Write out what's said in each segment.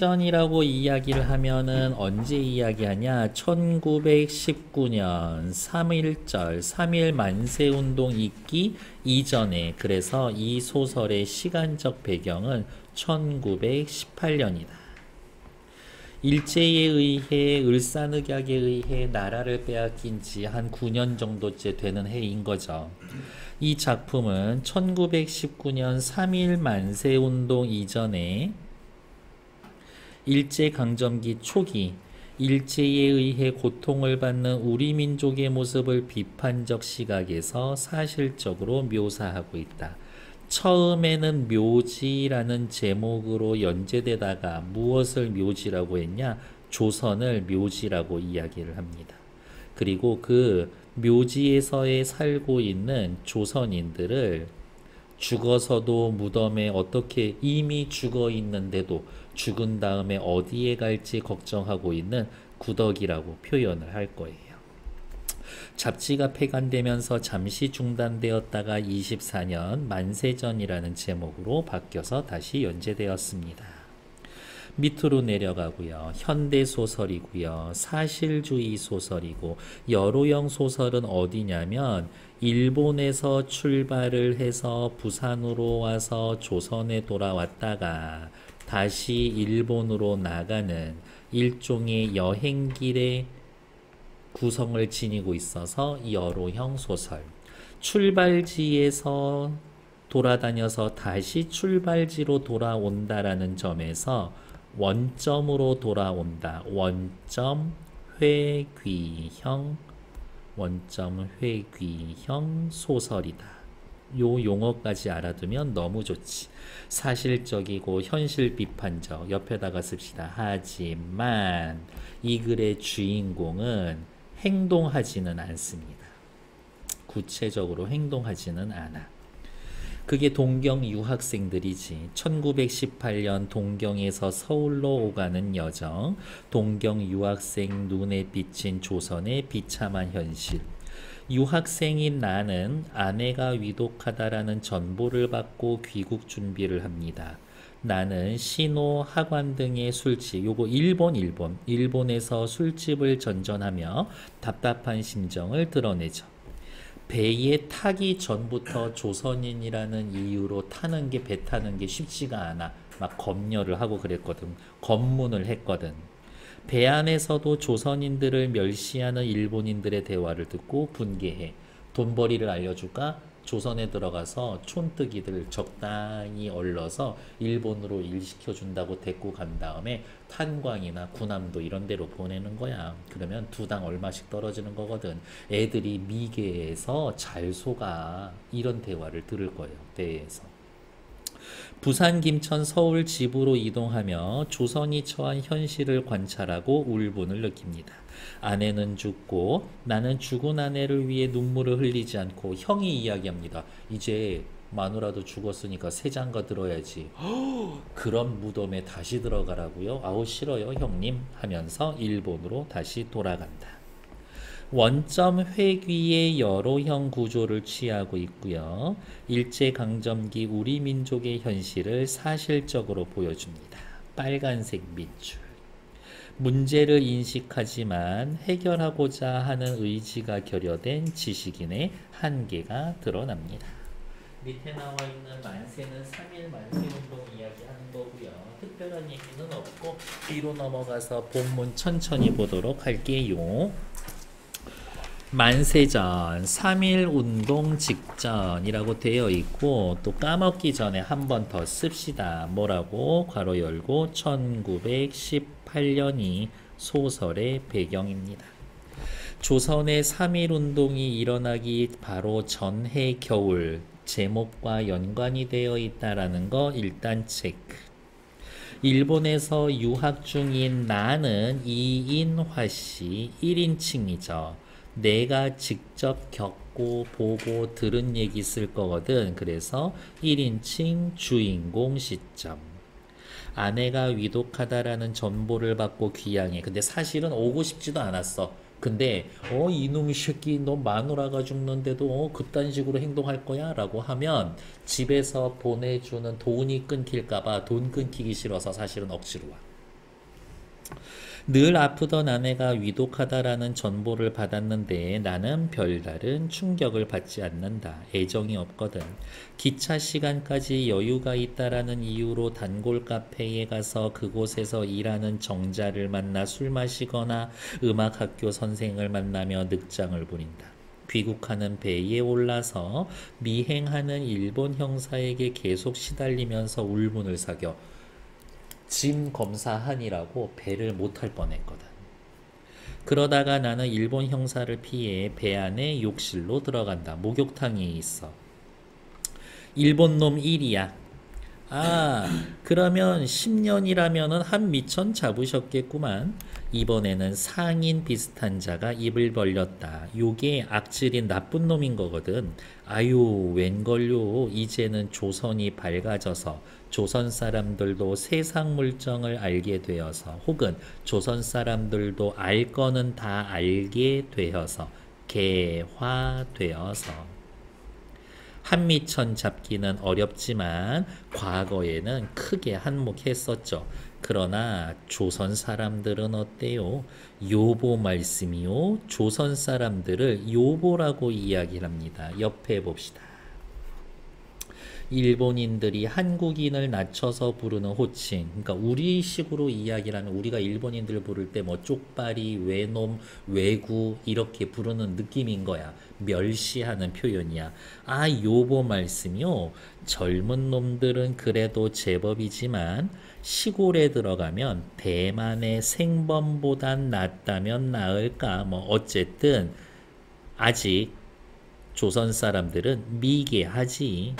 만세전이라고 이야기를 하면은 언제 이야기하냐? 1919년 3.1절 3.1 만세운동 있기 이전에, 그래서 이 소설의 시간적 배경은 1918년이다. 일제에 의해 을사늑약에 의해 나라를 빼앗긴 지 한 9년 정도째 되는 해인 거죠. 이 작품은 1919년 3.1 만세운동 이전에 일제강점기 초기 일제에 의해 고통을 받는 우리 민족의 모습을 비판적 시각에서 사실적으로 묘사하고 있다. 처음에는 묘지라는 제목으로 연재되다가 무엇을 묘지라고 했냐? 조선을 묘지라고 이야기를 합니다. 그리고 그 묘지에서에 살고 있는 조선인들을 죽어서도 무덤에 어떻게 이미 죽어 있는데도 죽은 다음에 어디에 갈지 걱정하고 있는 구덕이라고 표현을 할 거예요. 잡지가 폐간되면서 잠시 중단되었다가 24년 만세전이라는 제목으로 바뀌어서 다시 연재되었습니다. 밑으로 내려가고요. 현대소설이고요. 사실주의 소설이고, 여로영 소설은 어디냐면 일본에서 출발을 해서 부산으로 와서 조선에 돌아왔다가 다시 일본으로 나가는 일종의 여행길의 구성을 지니고 있어서 여로형 소설. 출발지에서 돌아다녀서 다시 출발지로 돌아온다라는 점에서 원점으로 돌아온다. 원점 회귀형 소설이다. 요 용어까지 알아두면 너무 좋지. 사실적이고 현실 비판적. 옆에다가 씁시다. 하지만 이 글의 주인공은 행동하지는 않습니다. 구체적으로 행동하지는 않아. 그게 동경 유학생들이지. 1918년 동경에서 서울로 오가는 여정, 동경 유학생 눈에 비친 조선의 비참한 현실. 유학생인 나는 아내가 위독하다라는 전보를 받고 귀국 준비를 합니다. 나는 신호, 학원 등의 술집, 요거 일본에서 술집을 전전하며 답답한 심정을 드러내죠. 배에 타기 전부터 조선인이라는 이유로 배 타는 게 쉽지가 않아. 막 검열을 하고 그랬거든. 검문을 했거든. 배 안에서도 조선인들을 멸시하는 일본인들의 대화를 듣고 분개해. 돈벌이를 알려줄까? 조선에 들어가서 촌뜨기들 적당히 얼러서 일본으로 일 시켜준다고 데리고 간 다음에 탄광이나 군함도 이런 데로 보내는 거야. 그러면 두 당 얼마씩 떨어지는 거거든. 애들이 미개해서 잘 속아. 이런 대화를 들을 거예요. 배에서. 부산, 김천, 서울 집으로 이동하며 조선이 처한 현실을 관찰하고 울분을 느낍니다. 아내는 죽고 나는 죽은 아내를 위해 눈물을 흘리지 않고, 형이 이야기합니다. 이제 마누라도 죽었으니까 새 장가 들어야지. 그런 무덤에 다시 들어가라고요? 아우 싫어요 형님 하면서 일본으로 다시 돌아간다. 원점 회귀의 여로형 구조를 취하고 있고요. 일제강점기 우리 민족의 현실을 사실적으로 보여줍니다. 빨간색 밑줄. 문제를 인식하지만 해결하고자 하는 의지가 결여된 지식인의 한계가 드러납니다. 밑에 나와 있는 만세는 3.1 만세운동 이야기하는 거고요. 특별한 얘기는 없고 뒤로 넘어가서 본문 천천히 보도록 할게요. 만세전 3.1 운동 직전이라고 되어 있고, 또 까먹기 전에 한 번 더 씁시다. 뭐라고? 괄호 열고 1918년이 소설의 배경입니다. 조선의 3.1 운동이 일어나기 바로 전해 겨울, 제목과 연관이 되어 있다라는 거 일단 체크. 일본에서 유학 중인 나는 이인화씨 1인칭이죠. 내가 직접 겪고 보고 들은 얘기 쓸 거거든. 그래서 1인칭 주인공 시점. 아내가 위독하다라는 전보를 받고 귀향해. 근데 사실은 오고 싶지도 않았어. 근데 이놈의 새끼 너 마누라가 죽는데도 그딴 식으로 행동할 거야? 라고 하면 집에서 보내주는 돈이 끊길까봐 돈 끊기기 싫어서 사실은 억지로 와. 늘 아프던 아내가 위독하다라는 전보를 받았는데 나는 별다른 충격을 받지 않는다. 애정이 없거든. 기차 시간까지 여유가 있다라는 이유로 단골 카페에 가서 그곳에서 일하는 정자를 만나 술 마시거나 음악학교 선생을 만나며 늑장을 부린다. 귀국하는 배에 올라서 미행하는 일본 형사에게 계속 시달리면서 울분을 사겨 짐 검사하니라고 배를 못 할 뻔했거든. 그러다가 나는 일본 형사를 피해 배 안에 욕실로 들어간다. 목욕탕이 있어. 일본 놈 1이야. 아, 그러면 10년이라면은 한 미천 잡으셨겠구만. 이번에는 상인 비슷한 자가 입을 벌렸다. 요게 악질인 나쁜 놈인 거거든. 아유, 웬걸요. 이제는 조선이 밝아져서 조선 사람들도 세상 물정을 알게 되어서 혹은 조선 사람들도 알 거는 다 알게 되어서 개화되어서 한미천 잡기는 어렵지만 과거에는 크게 한몫했었죠. 그러나 조선 사람들은 어때요? 요보 말씀이요. 조선 사람들을 요보라고 이야기를 합니다. 옆에 봅시다. 일본인들이 한국인을 낮춰서 부르는 호칭, 그러니까 우리식으로 이야기를 하면 우리가 일본인들 부를 때 뭐 쪽발이, 외놈, 외구 이렇게 부르는 느낌인 거야. 멸시하는 표현이야. 아, 요보 말씀이요. 젊은 놈들은 그래도 제법이지만 시골에 들어가면 대만의 생범보단 낫다면 나을까? 뭐 어쨌든 아직 조선 사람들은 미개하지.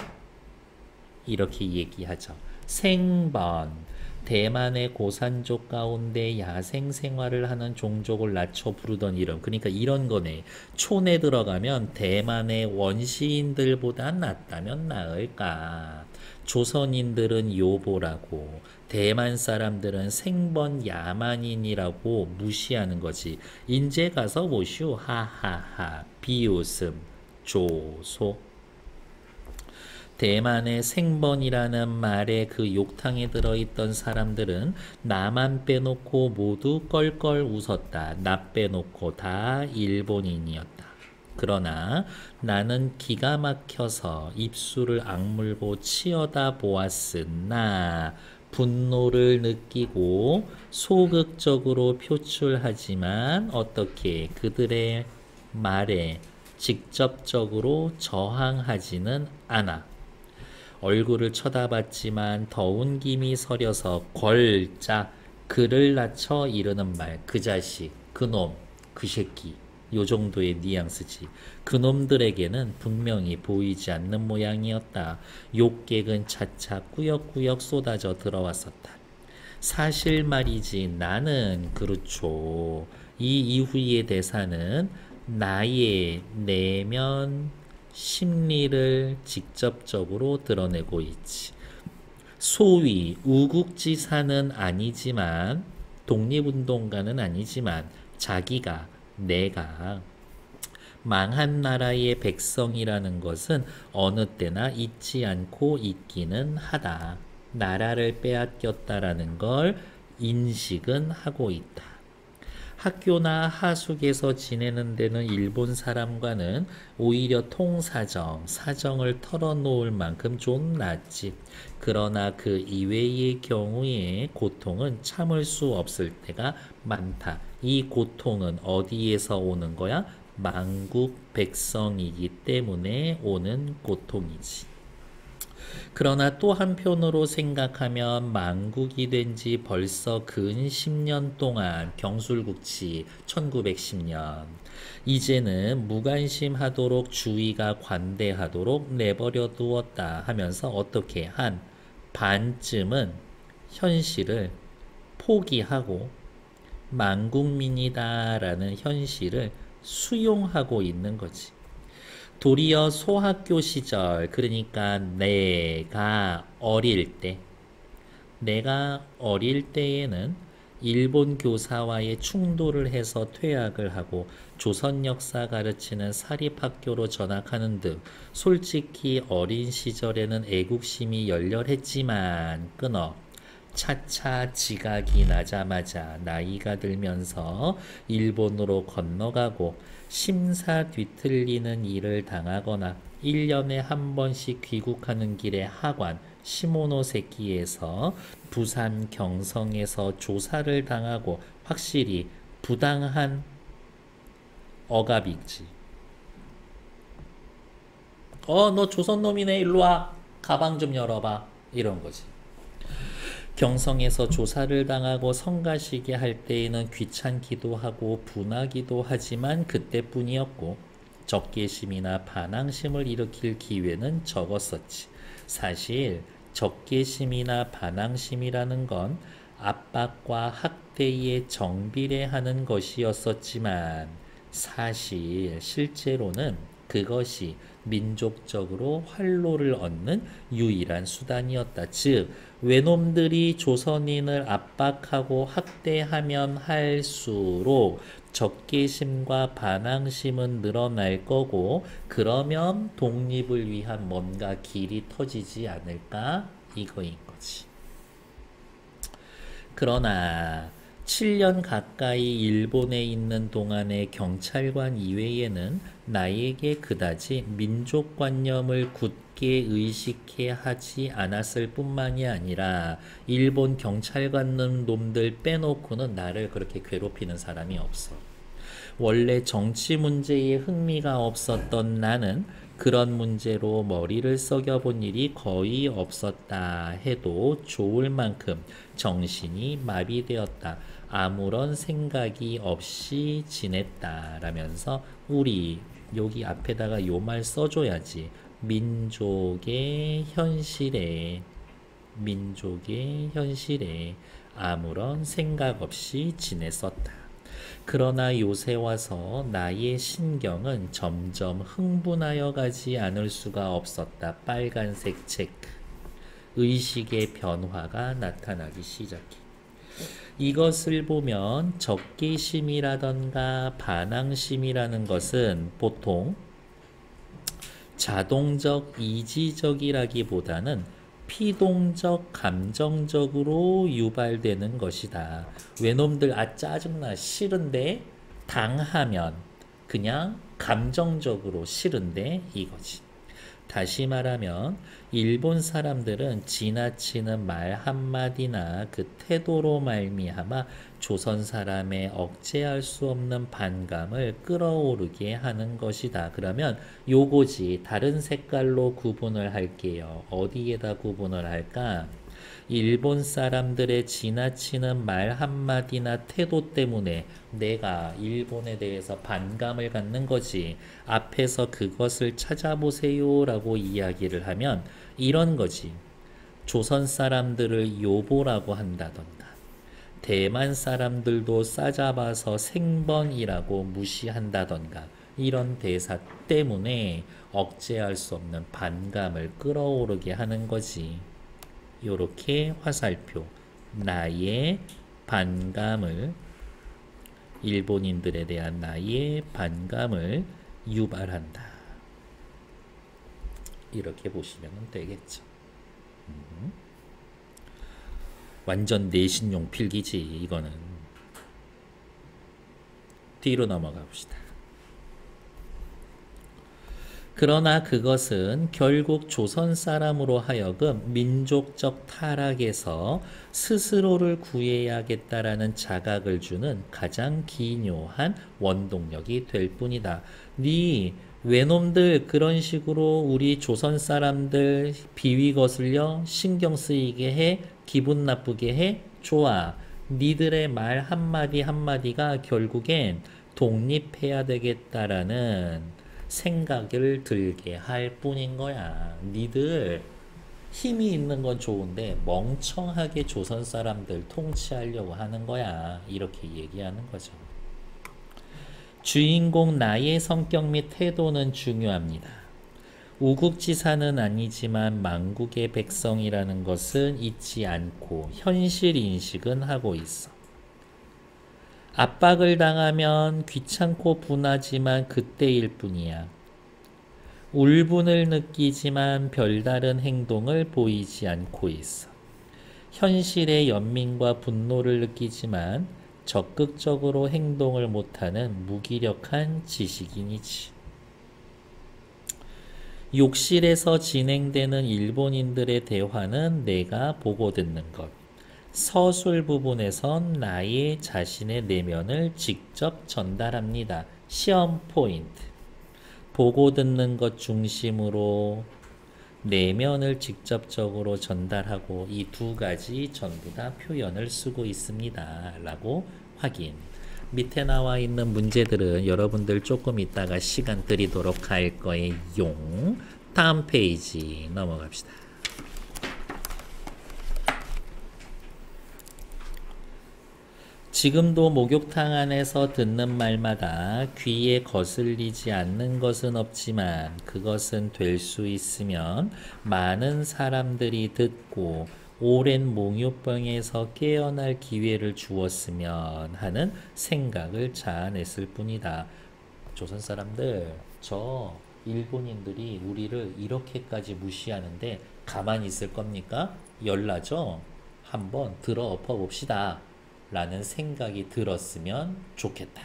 이렇게 얘기하죠. 생번, 대만의 고산족 가운데 야생 생활을 하는 종족을 낮춰 부르던 이름. 그러니까 이런 거네. 촌에 들어가면 대만의 원시인들보다 낫다면 나을까. 조선인들은 요보라고, 대만 사람들은 생번 야만인이라고 무시하는 거지. 인제 가서 보시오. 하하하. 비웃음. 조소. 대만의 생번이라는 말에 그 욕탕에 들어있던 사람들은 나만 빼놓고 모두 껄껄 웃었다. 나 빼놓고 다 일본인이었다. 그러나 나는 기가 막혀서 입술을 악물고 치어다 보았으나 분노를 느끼고 소극적으로 표출하지만 어떻게 그들의 말에 직접적으로 저항하지는 않아. 얼굴을 쳐다봤지만 더운 김이 서려서 걸자 그를 낮춰 이르는 말. 그 자식, 그놈, 그 새끼. 요 정도의 뉘앙스지. 그놈들에게는 분명히 보이지 않는 모양이었다. 욕객은 차차 꾸역꾸역 쏟아져 들어왔었다. 사실 말이지 나는 그렇죠. 이 이후의 대사는 나의 내면 심리를 직접적으로 드러내고 있지. 소위 우국지사는 아니지만 독립운동가는 아니지만 자기가 내가 망한 나라의 백성이라는 것은 어느 때나 잊지 않고 있기는 하다. 나라를 빼앗겼다라는 걸 인식은 하고 있다. 학교나 하숙에서 지내는 데는 일본 사람과는 오히려 통사정, 사정을 털어놓을 만큼 좀 낫지. 그러나 그 이외의 경우에 고통은 참을 수 없을 때가 많다. 이 고통은 어디에서 오는 거야? 만국 백성이기 때문에 오는 고통이지. 그러나 또 한편으로 생각하면 만국이 된 지 벌써 근 10년 동안 경술국치 1910년 이제는 무관심하도록 주의가 관대하도록 내버려 두었다 하면서 어떻게 한 반쯤은 현실을 포기하고 만국민이다라는 현실을 수용하고 있는 거지. 도리어 소학교 시절, 그러니까 내가 어릴 때에는 일본 교사와의 충돌을 해서 퇴학을 하고 조선 역사 가르치는 사립학교로 전학하는 등 솔직히 어린 시절에는 애국심이 열렬했지만 끊어 차차 지각이 나자마자 나이가 들면서 일본으로 건너가고 심사 뒤틀리는 일을 당하거나 1년에 한 번씩 귀국하는 길에 하관 시모노세키에서 부산 경성에서 조사를 당하고 확실히 부당한 억압이지. 너 조선놈이네. 일로와. 가방 좀 열어봐. 이런 거지. 경성에서 조사를 당하고 성가시게 할 때에는 귀찮기도 하고 분하기도 하지만 그때뿐이었고 적개심이나 반항심을 일으킬 기회는 적었었지. 사실 적개심이나 반항심이라는 건 압박과 학대에 정비례하는 것이었었지만 사실 실제로는 그것이 민족적으로 활로를 얻는 유일한 수단이었다. 즉 외놈들이 조선인을 압박하고 학대하면 할수록 적개심과 반항심은 늘어날 거고 그러면 독립을 위한 뭔가 길이 터지지 않을까 이거인 거지. 그러나 7년 가까이 일본에 있는 동안의 경찰관 이외에는 나에게 그다지 민족관념을 굳게 의식해 하지 않았을 뿐만이 아니라 일본 경찰관 놈들 빼놓고는 나를 그렇게 괴롭히는 사람이 없어. 원래 정치 문제에 흥미가 없었던 나는 그런 문제로 머리를 썩여본 일이 거의 없었다 해도 좋을 만큼 정신이 마비되었다. 아무런 생각이 없이 지냈다 라면서 우리 여기 앞에다가 요 말 써줘야지. 민족의 현실에 아무런 생각 없이 지냈었다. 그러나 요새 와서 나의 신경은 점점 흥분하여 가지 않을 수가 없었다. 빨간색 체크. 의식의 변화가 나타나기 시작해. 이것을 보면 적개심이라던가 반항심이라는 것은 보통 자동적 이지적이라기보다는 피동적 감정적으로 유발되는 것이다. 외놈들 짜증나 싫은데 당하면 그냥 감정적으로 싫은데 이거지. 다시 말하면 일본 사람들은 지나치는 말 한마디나 그 태도로 말미암아 조선 사람의 억제할 수 없는 반감을 끌어오르게 하는 것이다. 그러면 요거지. 다른 색깔로 구분을 할게요. 어디에다 구분을 할까? 일본 사람들의 지나치는 말 한마디나 태도 때문에 내가 일본에 대해서 반감을 갖는 거지. 앞에서 그것을 찾아보세요 라고 이야기를 하면 이런 거지. 조선 사람들을 요보라고 한다던가 대만 사람들도 싸잡아서 생번이라고 무시한다던가 이런 대사 때문에 억제할 수 없는 반감을 끌어오르게 하는 거지. 요렇게 화살표. 나의 반감을 일본인들에 대한 나의 반감을 유발한다. 이렇게 보시면 되겠죠. 완전 내신용 필기지 이거는. 뒤로 넘어가 봅시다. 그러나 그것은 결국 조선 사람으로 하여금 민족적 타락에서 스스로를 구해야겠다라는 자각을 주는 가장 기묘한 원동력이 될 뿐이다. 네 외놈들 그런 식으로 우리 조선 사람들 비위 거슬려 신경 쓰이게 해, 기분 나쁘게 해, 좋아. 니들의 말 한마디 한마디가 결국엔 독립해야 되겠다라는 생각을 들게 할 뿐인 거야. 니들 힘이 있는 건 좋은데 멍청하게 조선 사람들 통치하려고 하는 거야. 이렇게 얘기하는 거죠. 주인공 나의 성격 및 태도는 중요합니다. 우국지사는 아니지만 만국의 백성이라는 것은 잊지 않고 현실 인식은 하고 있어. 압박을 당하면 귀찮고 분하지만 그때일 뿐이야. 울분을 느끼지만 별다른 행동을 보이지 않고 있어. 현실의 연민과 분노를 느끼지만 적극적으로 행동을 못하는 무기력한 지식인이지. 욕실에서 진행되는 일본인들의 대화는 내가 보고 듣는 것. 서술 부분에선 나의 자신의 내면을 직접 전달합니다. 시험 포인트. 보고 듣는 것 중심으로 내면을 직접적으로 전달하고 이 두 가지 전부 다 표현을 쓰고 있습니다. 라고 확인. 밑에 나와 있는 문제들은 여러분들 조금 이따가 시간 드리도록 할 거예요. 다음 페이지 넘어갑시다. 지금도 목욕탕 안에서 듣는 말마다 귀에 거슬리지 않는 것은 없지만 그것은 될 수 있으면 많은 사람들이 듣고 오랜 몽유병에서 깨어날 기회를 주었으면 하는 생각을 자아냈을 뿐이다. 조선 사람들, 저 일본인들이 우리를 이렇게까지 무시하는데 가만히 있을 겁니까? 열나죠? 한번 들어 엎어 봅시다. 라는 생각이 들었으면 좋겠다.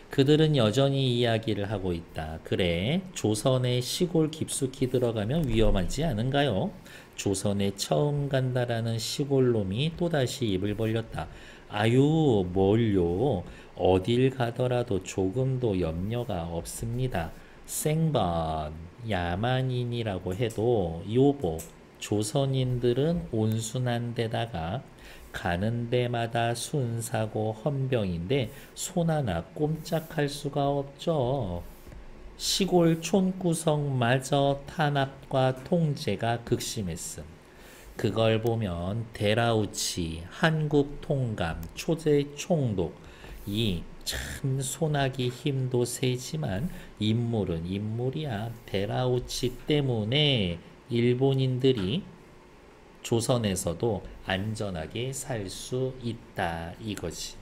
그들은 여전히 이야기를 하고 있다. 그래, 조선의 시골 깊숙이 들어가면 위험하지 않은가요? 조선에 처음 간다라는 시골놈이 또다시 입을 벌렸다. 아유, 뭘요? 어딜 가더라도 조금도 염려가 없습니다. 생번, 야만인이라고 해도 요복, 조선인들은 온순한 데다가 가는 데마다 순사고 헌병인데 손 하나 꼼짝할 수가 없죠. 시골 촌구석마저 탄압과 통제가 극심했음. 그걸 보면 데라우치, 한국통감, 초제총독 이 참 손하기 힘도 세지만 인물은 인물이야. 데라우치 때문에 일본인들이 조선에서도 안전하게 살 수 있다 이거지.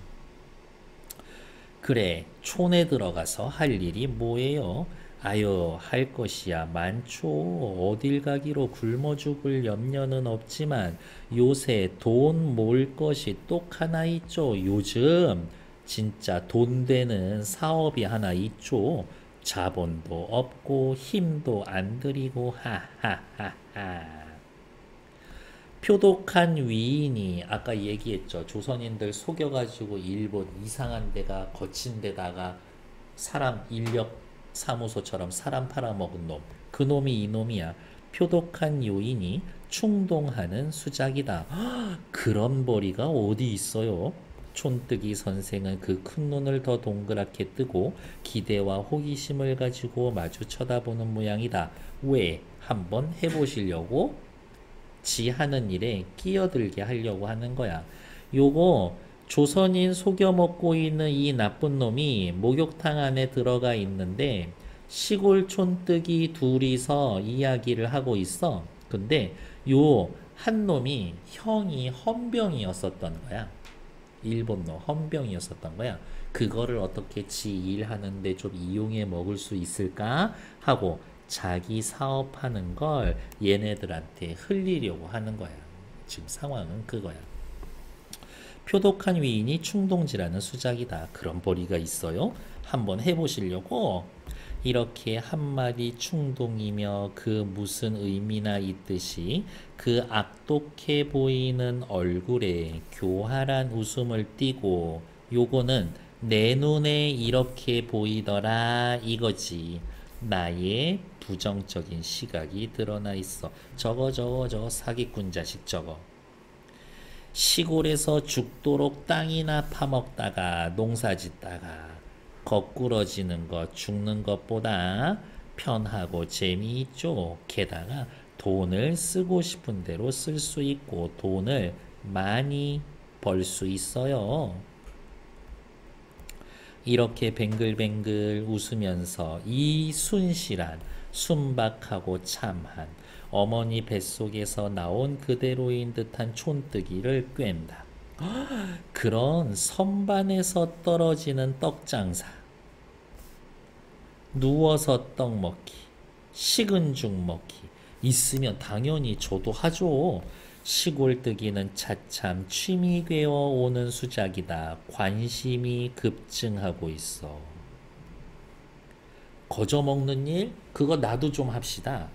그래, 촌에 들어가서 할 일이 뭐예요? 아유, 할 것이야 많죠. 어딜 가기로 굶어 죽을 염려는 없지만 요새 돈 몰 것이 똑 하나 있죠. 요즘 진짜 돈 되는 사업이 하나 있죠. 자본도 없고 힘도 안 들이고 하하하하. 표독한 위인이 아까 얘기했죠. 조선인들 속여가지고 일본 이상한 데가 거친 데다가 사람 인력 사무소처럼 사람 팔아먹은 놈. 그 놈이 이 놈이야. 표독한 요인이 충동하는 수작이다. 그런 벌이가 어디 있어요? 촌뜨기 선생은 그 큰 눈을 더 동그랗게 뜨고 기대와 호기심을 가지고 마주 쳐다보는 모양이다. 왜? 한번 해보시려고? 지 하는 일에 끼어들게 하려고 하는 거야. 요거 조선인 속여 먹고 있는 이 나쁜 놈이 목욕탕 안에 들어가 있는데 시골 촌뜨기 둘이서 이야기를 하고 있어. 근데 요 한 놈이 형이 헌병이었었던 거야. 일본 놈 헌병이었었던 거야. 그거를 어떻게 지 일하는데 좀 이용해 먹을 수 있을까 하고 자기 사업하는 걸 얘네들한테 흘리려고 하는 거야. 지금 상황은 그거야. 표독한 위인이 충동질하는 수작이다. 그런 벌이가 있어요? 한번 해보시려고? 이렇게 한마디 충동이며 그 무슨 의미나 있듯이 그 악독해 보이는 얼굴에 교활한 웃음을 띠고 요거는 내 눈에 이렇게 보이더라 이거지. 나의 부정적인 시각이 드러나 있어. 저거 사기꾼 자식 저거. 시골에서 죽도록 땅이나 파먹다가 농사 짓다가 거꾸러지는 것 죽는 것보다 편하고 재미있죠. 게다가 돈을 쓰고 싶은 대로 쓸 수 있고 돈을 많이 벌 수 있어요. 이렇게 뱅글뱅글 웃으면서 이 순실한 순박하고 참한 어머니 뱃속에서 나온 그대로인 듯한 촌뜨기를 꿰다. 그런 선반에서 떨어지는 떡장사, 누워서 떡 먹기, 식은 죽 먹기 있으면 당연히 저도 하죠. 시골뜨기는 차참 취미 되어 오는 수작이다. 관심이 급증하고 있어. 거저 먹는 일? 그거 나도 좀 합시다.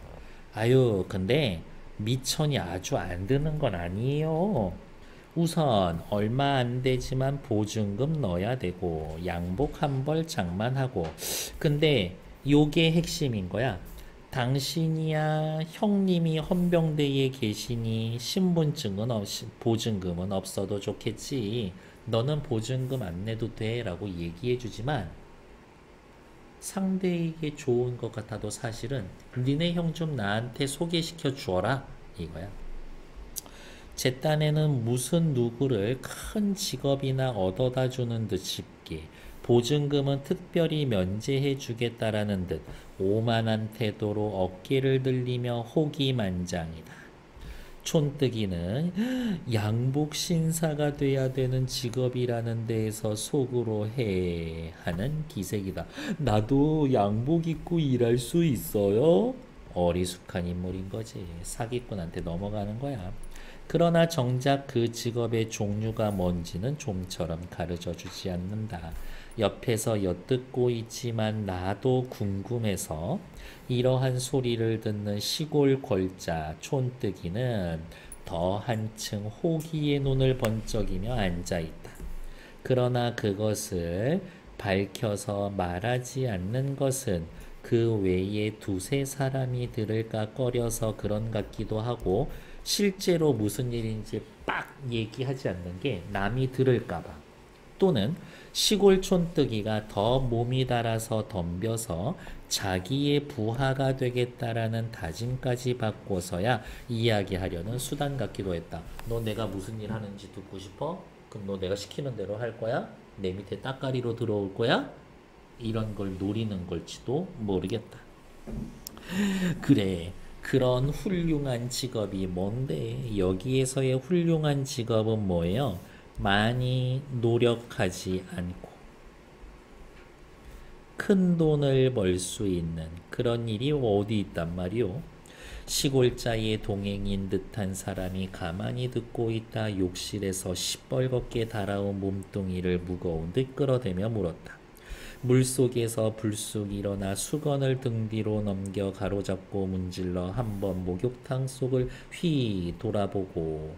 아유, 근데 미천이 아주 안 드는 건 아니에요. 우선 얼마 안 되지만 보증금 넣어야 되고 양복 한 벌 장만하고. 근데 요게 핵심인 거야. 당신이야 형님이 헌병대에 계시니 신분증은 보증금은 없어도 좋겠지. 너는 보증금 안 내도 돼 라고 얘기해 주지만 상대에게 좋은 것 같아도 사실은 니네 형 좀 나한테 소개시켜 주어라 이거야. 제 딴에는 무슨 누구를 큰 직업이나 얻어다 주는 듯 싶게 보증금은 특별히 면제해 주겠다라는 듯 오만한 태도로 어깨를 들리며 호기만장이다. 촌뜨기는 양복 신사가 돼야 되는 직업이라는 데에서 속으로 해 하는 기색이다. 나도 양복 입고 일할 수 있어요? 어리숙한 인물인 거지. 사기꾼한테 넘어가는 거야. 그러나 정작 그 직업의 종류가 뭔지는 좀처럼 가르쳐 주지 않는다. 옆에서 엿듣고 있지만 나도 궁금해서 이러한 소리를 듣는 시골 골자 촌뜨기는 더 한층 호기의 눈을 번쩍이며 앉아있다. 그러나 그것을 밝혀서 말하지 않는 것은 그 외에 두세 사람이 들을까 꺼려서 그런 같기도 하고 실제로 무슨 일인지 빡 얘기하지 않는 게 남이 들을까봐 또는 시골 촌뜨기가 더 몸이 달아서 덤벼서 자기의 부하가 되겠다라는 다짐까지 받고서야 이야기하려는 수단 같기도 했다. 너 내가 무슨 일 하는지 듣고 싶어? 그럼 너 내가 시키는 대로 할 거야? 내 밑에 따까리로 들어올 거야? 이런 걸 노리는 걸지도 모르겠다. 그래. 그런 훌륭한 직업이 뭔데? 여기에서의 훌륭한 직업은 뭐예요? 많이 노력하지 않고 큰 돈을 벌 수 있는 그런 일이 어디 있단 말이오? 시골자의 동행인 듯한 사람이 가만히 듣고 있다 욕실에서 시뻘겋게 달아온 몸뚱이를 무거운 듯 끌어대며 물었다. 물속에서 불쑥 일어나 수건을 등 뒤로 넘겨 가로잡고 문질러 한번 목욕탕 속을 휘 돌아보고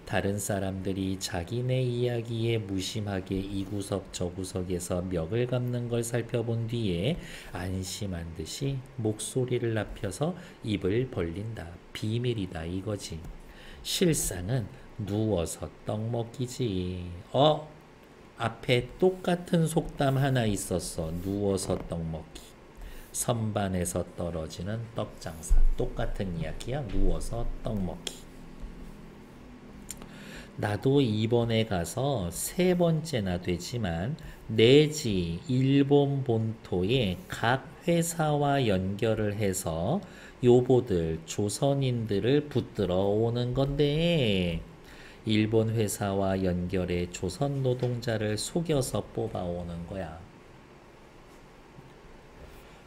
다른 사람들이 자기네 이야기에 무심하게 이 구석 저 구석에서 멱을 감는 걸 살펴본 뒤에 안심한 듯이 목소리를 낮춰서 입을 벌린다. 비밀이다 이거지. 실상은 누워서 떡 먹기지. 앞에 똑같은 속담 하나 있었어. 누워서 떡 먹기. 선반에서 떨어지는 떡장사. 똑같은 이야기야. 누워서 떡 먹기. 나도 이번에 가서 세 번째나 되지만 내지 일본 본토의 각 회사와 연결을 해서 요보들 조선인들을 붙들어 오는 건데 일본 회사와 연결해 조선 노동자를 속여서 뽑아오는 거야.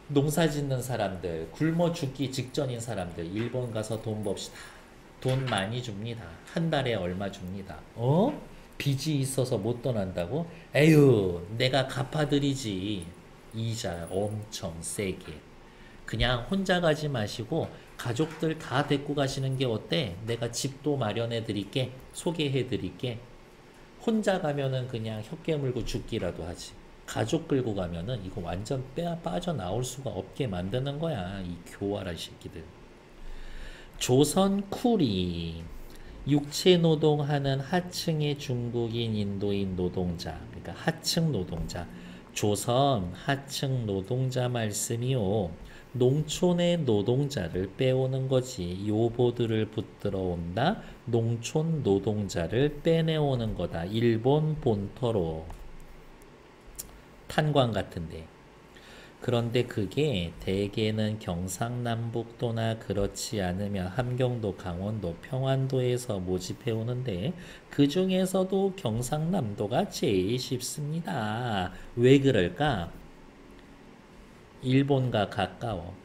농사 짓는 사람들, 굶어 죽기 직전인 사람들, 일본 가서 돈 법시다. 돈 많이 줍니다. 한 달에 얼마 줍니다. 빚이 있어서 못 떠난다고? 에휴, 내가 갚아드리지. 이자 엄청 세게. 그냥 혼자 가지 마시고 가족들 다 데리고 가시는 게 어때? 내가 집도 마련해 드릴게. 소개해 드릴게. 혼자 가면은 그냥 혀 깨물고 죽기라도 하지. 가족 끌고 가면은 이거 완전 빠져나올 수가 없게 만드는 거야. 이 교활한 새끼들. 조선 쿨이 육체 노동하는 하층의 중국인 인도인 노동자, 그러니까 하층 노동자, 조선 하층 노동자 말씀이요. 농촌의 노동자를 빼오는 거지. 요보들을 붙들어 온다. 농촌 노동자를 빼내오는 거다. 일본 본토로. 탄광 같은데. 그런데 그게 대개는 경상남북도나 그렇지 않으면 함경도, 강원도, 평안도에서 모집해 오는데 그 중에서도 경상남도가 제일 쉽습니다. 왜 그럴까? 일본과 가까워.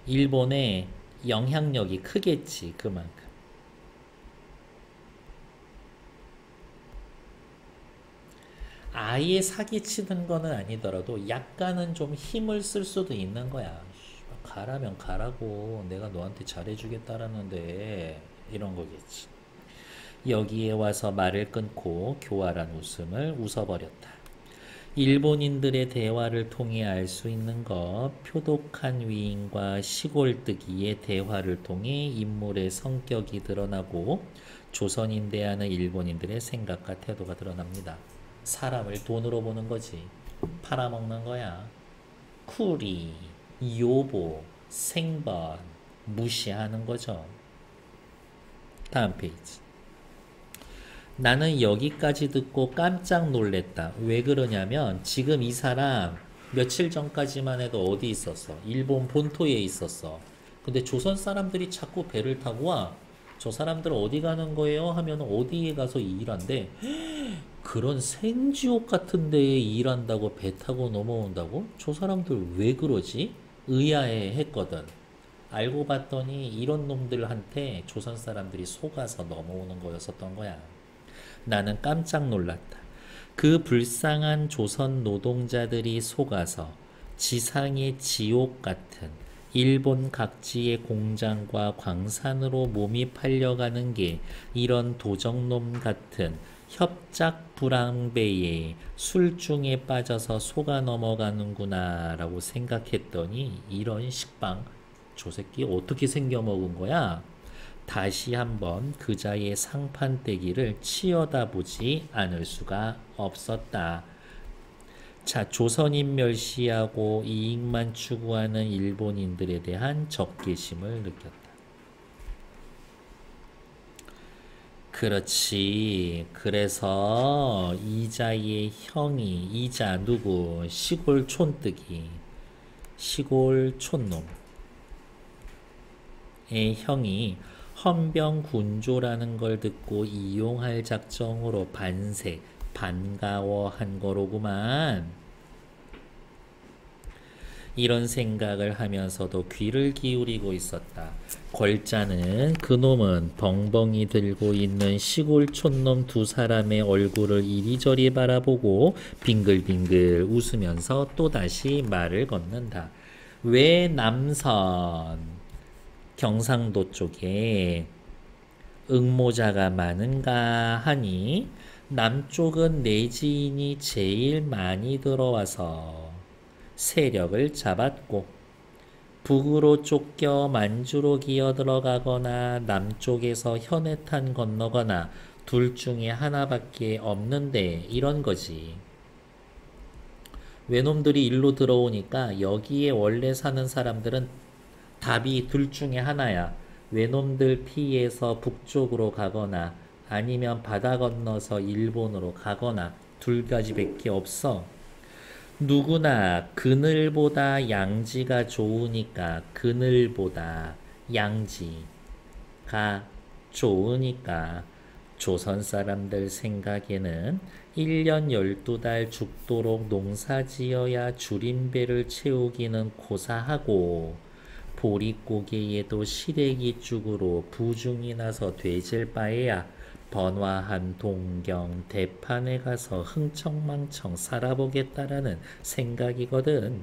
일본의 영향력이 크겠지, 그만큼. 아예 사기치는 거는 아니더라도 약간은 좀 힘을 쓸 수도 있는 거야. 가라면 가라고 내가 너한테 잘해주겠다라는데 이런 거겠지. 여기에 와서 말을 끊고 교활한 웃음을 웃어버렸다. 일본인들의 대화를 통해 알 수 있는 것, 표독한 위인과 시골뜨기의 대화를 통해 인물의 성격이 드러나고 조선인 대하는 일본인들의 생각과 태도가 드러납니다. 사람을 돈으로 보는 거지. 팔아먹는 거야. 쿠리, 요보, 생번, 무시하는 거죠. 다음 페이지. 나는 여기까지 듣고 깜짝 놀랬다. 왜 그러냐면 지금 이 사람 며칠 전까지만 해도 어디 있었어? 일본 본토에 있었어. 근데 조선 사람들이 자꾸 배를 타고 와. 저 사람들 어디 가는 거예요? 하면 어디에 가서 일한대. 그런 생지옥 같은 데에 일한다고 배 타고 넘어온다고? 저 사람들 왜 그러지? 의아해 했거든. 알고 봤더니 이런 놈들한테 조선 사람들이 속아서 넘어오는 거였었던 거야. 나는 깜짝 놀랐다. 그 불쌍한 조선 노동자들이 속아서 지상의 지옥 같은 일본 각지의 공장과 광산으로 몸이 팔려가는 게 이런 도적놈 같은 협작 불황배에 술중에 빠져서 속아 넘어가는구나 라고 생각했더니 이런 식빵 저 새끼 어떻게 생겨 먹은 거야? 다시 한번 그자의 상판대기를 치여다보지 않을 수가 없었다. 자, 조선인 멸시하고 이익만 추구하는 일본인들에 대한 적개심을 느꼈다. 그렇지. 그래서 이자의 형이 이자 누구? 시골 촌뜨기. 시골 촌놈의 형이 헌병군조라는 걸 듣고 이용할 작정으로 반색, 반가워한 거로구만. 이런 생각을 하면서도 귀를 기울이고 있었다. 걸자는 그놈은 벙벙이 들고 있는 시골 촌놈 두 사람의 얼굴을 이리저리 바라보고 빙글빙글 웃으면서 또다시 말을 건넨다. 왜 남선 경상도 쪽에 응모자가 많은가 하니 남쪽은 내 지인이 제일 많이 들어와서 세력을 잡았고 북으로 쫓겨 만주로 기어 들어가거나 남쪽에서 현해탄 건너거나 둘 중에 하나밖에 없는데 이런 거지. 외놈들이 일로 들어오니까 여기에 원래 사는 사람들은 답이 둘 중에 하나야. 외놈들 피해서 북쪽으로 가거나 아니면 바다 건너서 일본으로 가거나 둘 가지밖에 없어. 누구나 그늘보다 양지가 좋으니까 그늘보다 양지가 좋으니까 조선 사람들 생각에는 1년 12달 죽도록 농사 지어야 줄임배를 채우기는 고사하고 보릿고개에도 시래기 죽으로 부중이 나서 되질 바에야 번화한 동경 대판에 가서 흥청망청 살아보겠다라는 생각이거든.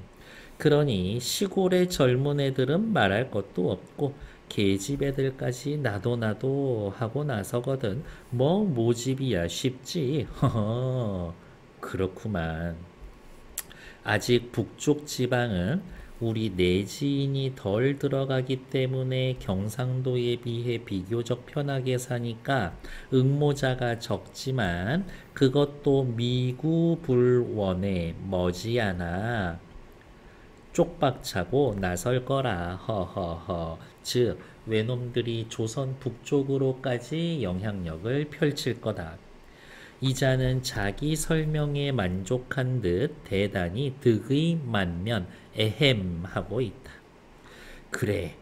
그러니 시골의 젊은 애들은 말할 것도 없고 계집 애들까지 나도 하고 나서거든. 뭐 모집이야 쉽지. 허허 그렇구만. 아직 북쪽 지방은 우리 내지인이 덜 들어가기 때문에 경상도에 비해 비교적 편하게 사니까 응모자가 적지만 그것도 미구불원에 머지않아 쪽박차고 나설 거라. 허허허. 즉 외놈들이 조선 북쪽으로까지 영향력을 펼칠 거다. 이자는 자기 설명에 만족한 듯 대단히 득의 만면 에헴 하고 있다. 그래,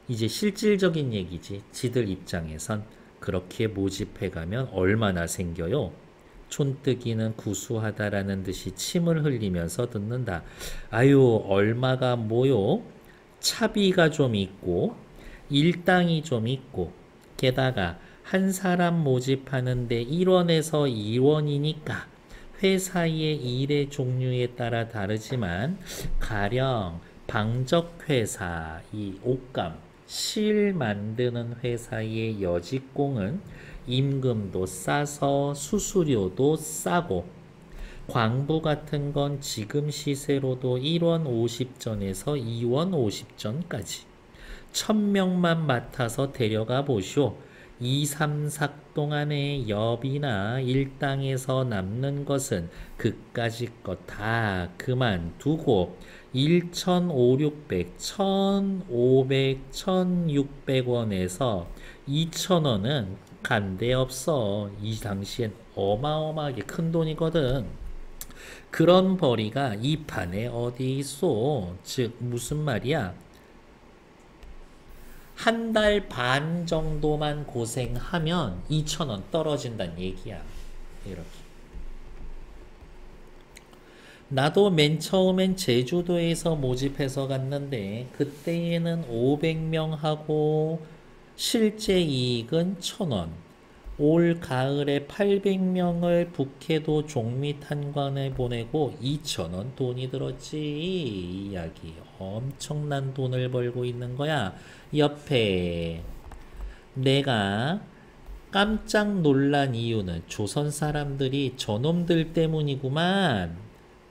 이제 실질적인 얘기지. 지들 입장에선 그렇게 모집해가면 얼마나 생겨요? 촌뜨기는 구수하다라는 듯이 침을 흘리면서 듣는다. 아유 얼마가 뭐요? 차비가 좀 있고 일당이 좀 있고 게다가 한 사람 모집하는데 1원에서 2원이니까 회사의 일의 종류에 따라 다르지만 가령 방적회사, 이 옷감, 실 만드는 회사의 여직공은 임금도 싸서 수수료도 싸고 광부 같은 건 지금 시세로도 1원 50전에서 2원 50전까지 1000명만 맡아서 데려가 보쇼. 2, 3, 4 동안의 엽이나 일당에서 남는 것은 그까짓 것 다 그만두고 1,500, 1,500, 1,600원에서 2,000원은 간대 없어. 이 당시엔 어마어마하게 큰 돈이거든. 그런 벌이가 이 판에 어디 있어? 즉 무슨 말이야? 한 달 반 정도만 고생하면 2,000원 떨어진다는 얘기야. 이렇게. 나도 맨 처음엔 제주도에서 모집해서 갔는데 그때에는 500명하고 실제 이익은 1,000원. 올 가을에 800명을 북해도 종미탄광에 보내고 2,000원 돈이 들었지. 이 이야기. 엄청난 돈을 벌고 있는 거야. 옆에 내가 깜짝 놀란 이유는 조선 사람들이 저놈들 때문이구만.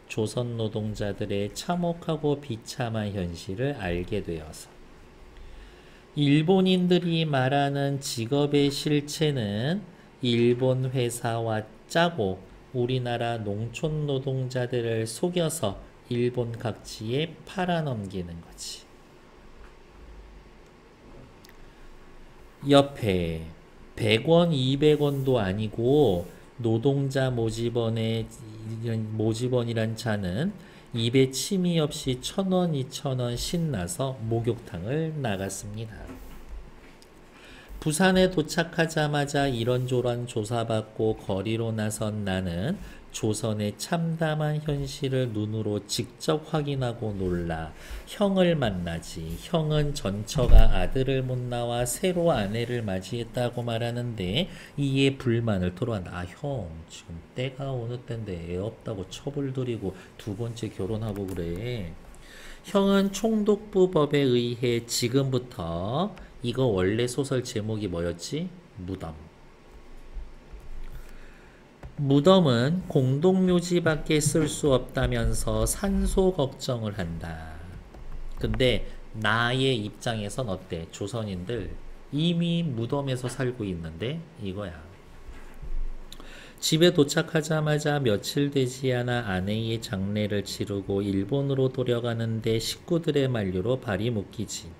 조선 노동자들의 참혹하고 비참한 현실을 알게 되어서. 일본인들이 말하는 직업의 실체는 일본 회사와 짜고 우리나라 농촌 노동자들을 속여서 일본 각지에 팔아넘기는 거지. 옆에 100원, 200원도 아니고 노동자 모집원이란 자는 입에 침이 없이 1,000원, 2,000원 신나서 목욕탕을 나갔습니다. 부산에 도착하자마자 이런저런 조사받고 거리로 나선 나는 조선의 참담한 현실을 눈으로 직접 확인하고 놀라 형을 만나지. 형은 전처가 아들을 못 낳아 새로 아내를 맞이했다고 말하는데 이에 불만을 토로한다. 아, 형 지금 때가 어느 때인데 애 없다고 처벌 들이고 두 번째 결혼하고 그래. 형은 총독부법에 의해 지금부터 이거 원래 소설 제목이 뭐였지? 무덤. 무덤은 공동묘지밖에 쓸 수 없다면서 산소 걱정을 한다. 근데 나의 입장에선 어때? 조선인들 이미 무덤에서 살고 있는데 이거야. 집에 도착하자마자 며칠 되지 않아 아내의 장례를 치르고 일본으로 돌아가는데 식구들의 만류로 발이 묶이지.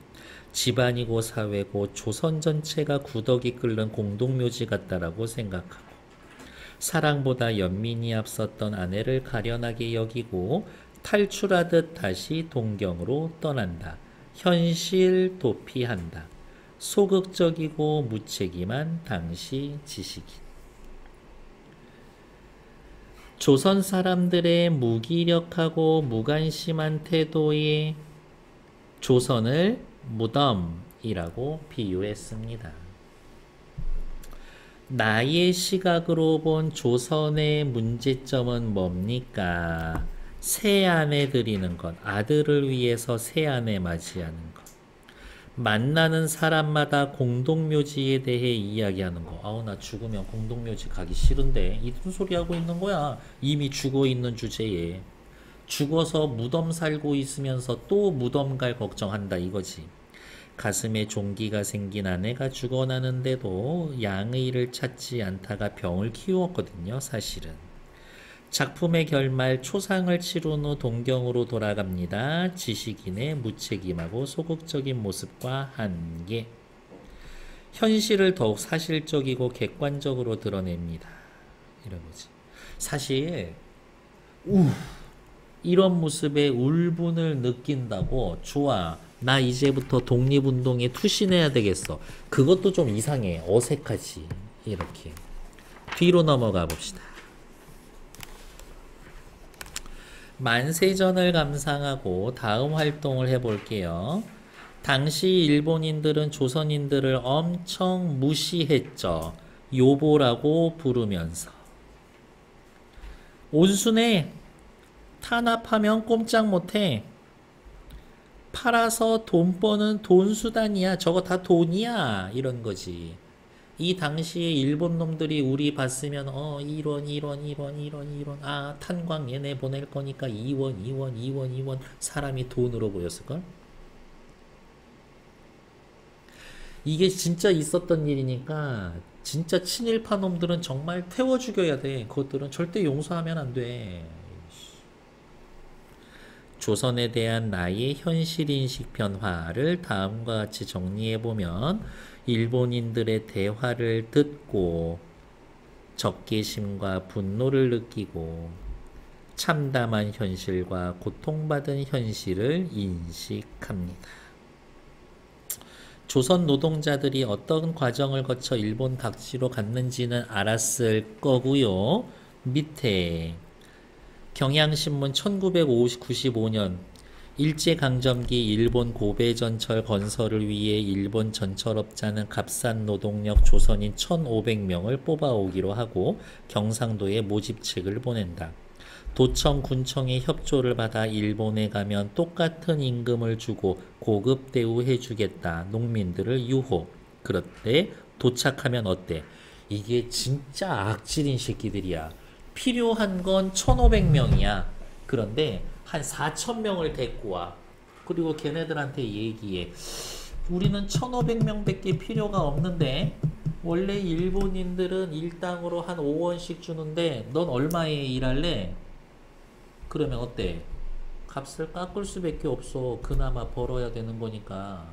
집안이고 사회고 조선 전체가 구더기 끓는 공동묘지 같다라고 생각하고 사랑보다 연민이 앞섰던 아내를 가련하게 여기고 탈출하듯 다시 동경으로 떠난다. 현실 도피한다. 소극적이고 무책임한 당시 지식인. 조선 사람들의 무기력하고 무관심한 태도에 조선을 무덤이라고 비유했습니다. 나의 시각으로 본 조선의 문제점은 뭡니까? 새 아내 드리는 것, 아들을 위해서 새 아내 맞이하는 것. 만나는 사람마다 공동묘지에 대해 이야기하는 거. 아우 나 죽으면 공동묘지 가기 싫은데 이 무슨 소리 하고 있는 거야? 이미 죽어 있는 주제에. 죽어서 무덤 살고 있으면서 또 무덤 갈 걱정한다 이거지. 가슴에 종기가 생긴 아내가 죽어나는데도 양의를 찾지 않다가 병을 키웠거든요. 사실은. 작품의 결말 초상을 치룬 후 동경으로 돌아갑니다. 지식인의 무책임하고 소극적인 모습과 한계. 현실을 더욱 사실적이고 객관적으로 드러냅니다. 이런 거지. 사실 이런 모습에 울분을 느낀다고 좋아. 나 이제부터 독립운동에 투신해야 되겠어. 그것도 좀 이상해. 어색하지. 이렇게. 뒤로 넘어가 봅시다. 만세전을 감상하고 다음 활동을 해볼게요. 당시 일본인들은 조선인들을 엄청 무시했죠. 요보라고 부르면서. 온순해. 탄압하면 꼼짝 못해. 팔아서 돈 버는 돈 수단이야. 저거 다 돈이야. 이런 거지. 이 당시에 일본 놈들이 우리 봤으면 1원 아 탄광 얘네 보낼 거니까 2원 사람이 돈으로 보였을걸? 이게 진짜 있었던 일이니까 진짜 친일파 놈들은 정말 태워 죽여야 돼. 그것들은 절대 용서하면 안 돼. 조선에 대한 나의 현실인식 변화를 다음과 같이 정리해보면 일본인들의 대화를 듣고 적개심과 분노를 느끼고 참담한 현실과 고통받은 현실을 인식합니다. 조선 노동자들이 어떤 과정을 거쳐 일본 각지로 갔는지는 알았을 거고요. 밑에 경향신문 1995년 일제강점기 일본 고베전철 건설을 위해 일본 전철업자는 값싼 노동력 조선인 1,500명을 뽑아오기로 하고 경상도에 모집책을 보낸다. 도청, 군청의 협조를 받아 일본에 가면 똑같은 임금을 주고 고급 대우해주겠다. 농민들을 유혹. 그런데 도착하면 어때? 이게 진짜 악질인 새끼들이야. 필요한 건 1,500명이야. 그런데 한 4,000명을 데리고 와. 그리고 걔네들한테 얘기해. 우리는 1,500명 밖에 필요가 없는데 원래 일본인들은 일당으로 한 5원씩 주는데 넌 얼마에 일할래? 그러면 어때? 값을 깎을 수밖에 없어. 그나마 벌어야 되는 거니까.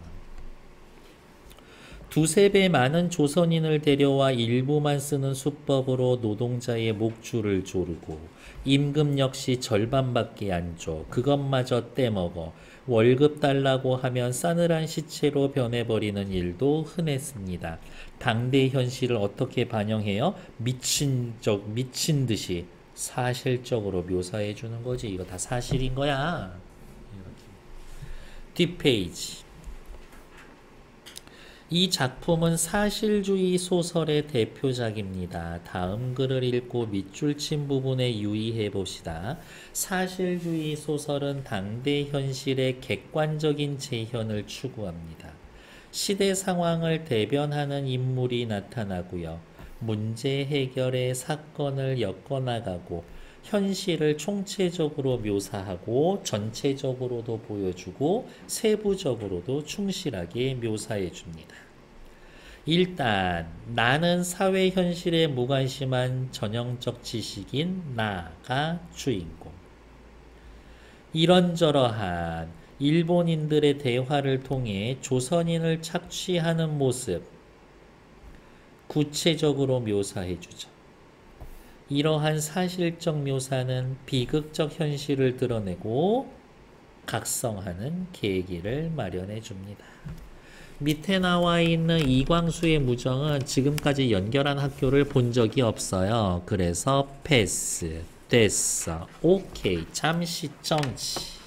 두세 배 많은 조선인을 데려와 일부만 쓰는 수법으로 노동자의 목줄을 조르고 임금 역시 절반밖에 안 줘. 그것마저 떼먹어. 월급 달라고 하면 싸늘한 시체로 변해버리는 일도 흔했습니다. 당대 현실을 어떻게 반영해요? 미친 듯이 사실적으로 묘사해 주는 거지. 이거 다 사실인 거야. 뒷페이지. 이 작품은 사실주의 소설의 대표작입니다. 다음 글을 읽고 밑줄 친 부분에 유의해 봅시다. 사실주의 소설은 당대 현실의 객관적인 재현을 추구합니다. 시대 상황을 대변하는 인물이 나타나고요. 문제 해결의 사건을 엮어나가고 현실을 총체적으로 묘사하고 전체적으로도 보여주고 세부적으로도 충실하게 묘사해 줍니다. 일단 나는 사회 현실에 무관심한 전형적 지식인 나가 주인공. 이런저러한 일본인들의 대화를 통해 조선인을 착취하는 모습 구체적으로 묘사해 주죠. 이러한 사실적 묘사는 비극적 현실을 드러내고 각성하는 계기를 마련해 줍니다. 밑에 나와 있는 이광수의 무정은 지금까지 연결한 학교를 본 적이 없어요. 그래서 패스, 됐어, 오케이, 잠시 정치.